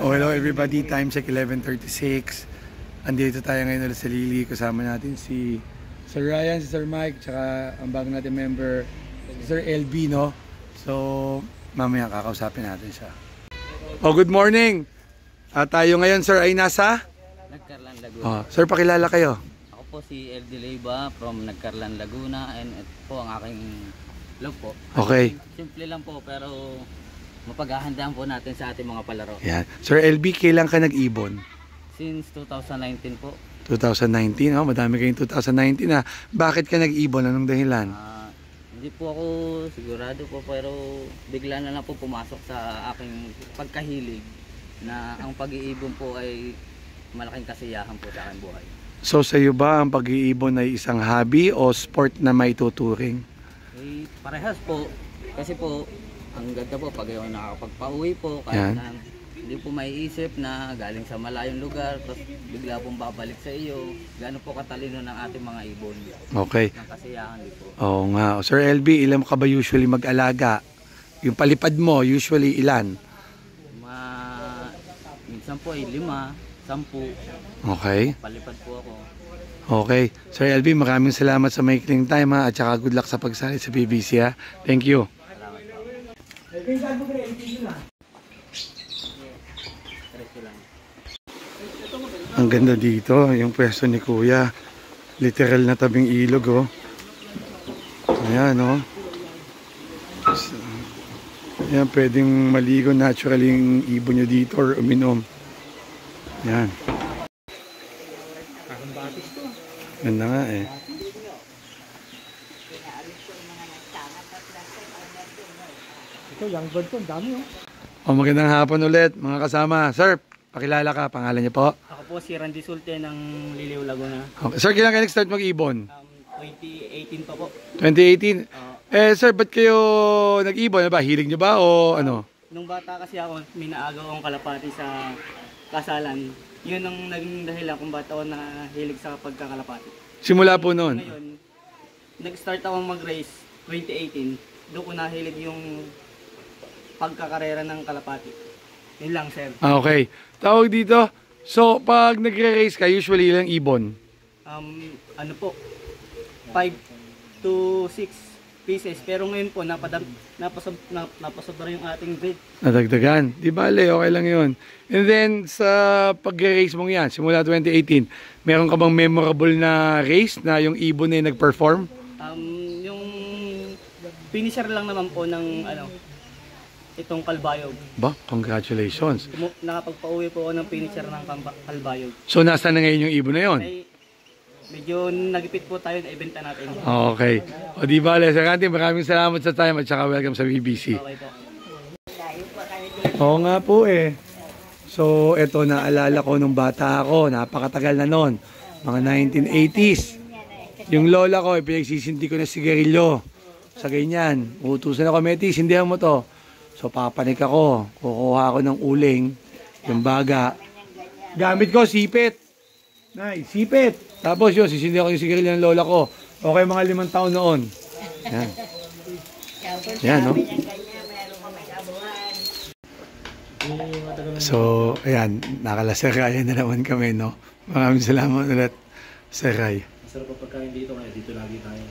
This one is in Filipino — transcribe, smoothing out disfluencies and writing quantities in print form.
Oh, hello everybody, time check 11:36. Andito tayo ngayon ulit sa Lili. Kasama natin si Sir Ryan, si Sir Mike, tsaka ang bago natin member, si Sir LB, no? So, mamaya kakausapin natin siya. Oh, good morning! Tayo ngayon, sir, ay nasa? Nagkarlan, Laguna. Oh, sir, pakilala kayo. Ako po si LD Leyva from Nagkarlan, Laguna, and ito po ang aking vlog po. Okay. Simple lang po pero mapaghahandaan po natin sa ating mga palaro. Yan. Sir LB, kailan ka nag-ibon? Since 2019 po. 2019, oh, madami kayong 2019 na. Bakit ka nag-ibon? Anong dahilan? Hindi po ako sigurado po pero bigla na lang po pumasok sa aking pagkahilig na ang pag-iibon po ay malaking kasiyahan po sa aking buhay. So sa iyo ba ang pag-iibon ay isang hobby o sport na may tuturing? Eh, parehas po. Kasi po, ang ganda po pag yung nakakapagpa-uwi po, kahit na hindi po maiisip na galing sa malayong lugar, tapos bigla pong babalik sa iyo. Gano'n po katalino ng ating mga ibon. Okay. Ng kasiyahan din po. Oo nga. Sir LB, ilan ka ba usually mag-alaga? Yung palipad mo, usually ilan? Minsan po ay 5, 10. Okay. Palipad po ako. Okay. Sir LB, maraming salamat sa maikling time ha, at saka good luck sa pagsali sa BBC ha. Thank you. Ang ganda dito, yung pwesto ni Kuya. Literal na tabing ilog, oh. Ayan, oh. Ayan, pwedeng maligo naturally yung ibon nyo dito or uminom. Ayan. Ganda nga eh. Ito, young bird ko, ang dami oh. Oh, magandang hapon ulit mga kasama. Sir, pakilala ka, pangalan niyo po? Ako po si Randy Sulte ng Liliw, Laguna. Okay. Sir, kailan kayo nag-start mag-ibon? 2018 pa po. 2018? Sir, ba't kayo nag-ibon? Ba, hilig niyo ba o ano? Nung bata kasi ako, minaagaw akong kalapati sa kasalan. Yun ang naging dahilan kung ba't ako nahilig sa pagkakalapati. Simula po noon? Ngayon, nag-start ako mag-race 2018. Doon ko nahilig yung pagkakarera ng kalapati. Yun lang, sir. Okay. Tawag dito, so pag nagre-race ka, usually ilang ibon? Ano po, 5 to 6 pieces. Pero ngayon po, napasobra yung ating breed. Nadagdagan. Di bale, okay lang yun. And then, sa pag-race mong yan, simula 2018, meron ka bang memorable na race na yung ibon na yung nag-perform? Yung finisher lang naman po ng itong Kalbayog. Ba, congratulations. Nakapagpa-uwi po ako ng finisher ng Kalbayog. So, nasaan na ngayon yung ibon na yun? Ay, medyo nagipit po tayo na ibenta natin. Okay. O di ba, Sir Randy, maraming salamat sa time at saka welcome sa BBC. Okay po. Oo nga po eh. So, eto naalala ko nung bata ako, napakatagal na noon. Mga 1980s. Yung lola ko, pinagsisinti ko na sigarilyo. Sa ganyan, utusan ako, Metis, sindihan mo to. So, papanik ako. Kukuha ako ng uling, yung baga. Gamit ko, sipit. Nice, sipit. Tapos yun, sisindihan ko yung sigarilyo ng lola ko. Okay, mga 5 taon noon. Yan. Yan, no? So, ayan, nakala-Sir Ryan na naman kami, no? Maraming salamat ulit, Sir Ray. Masarap ang pagkain dito, kaya dito lagi tayo.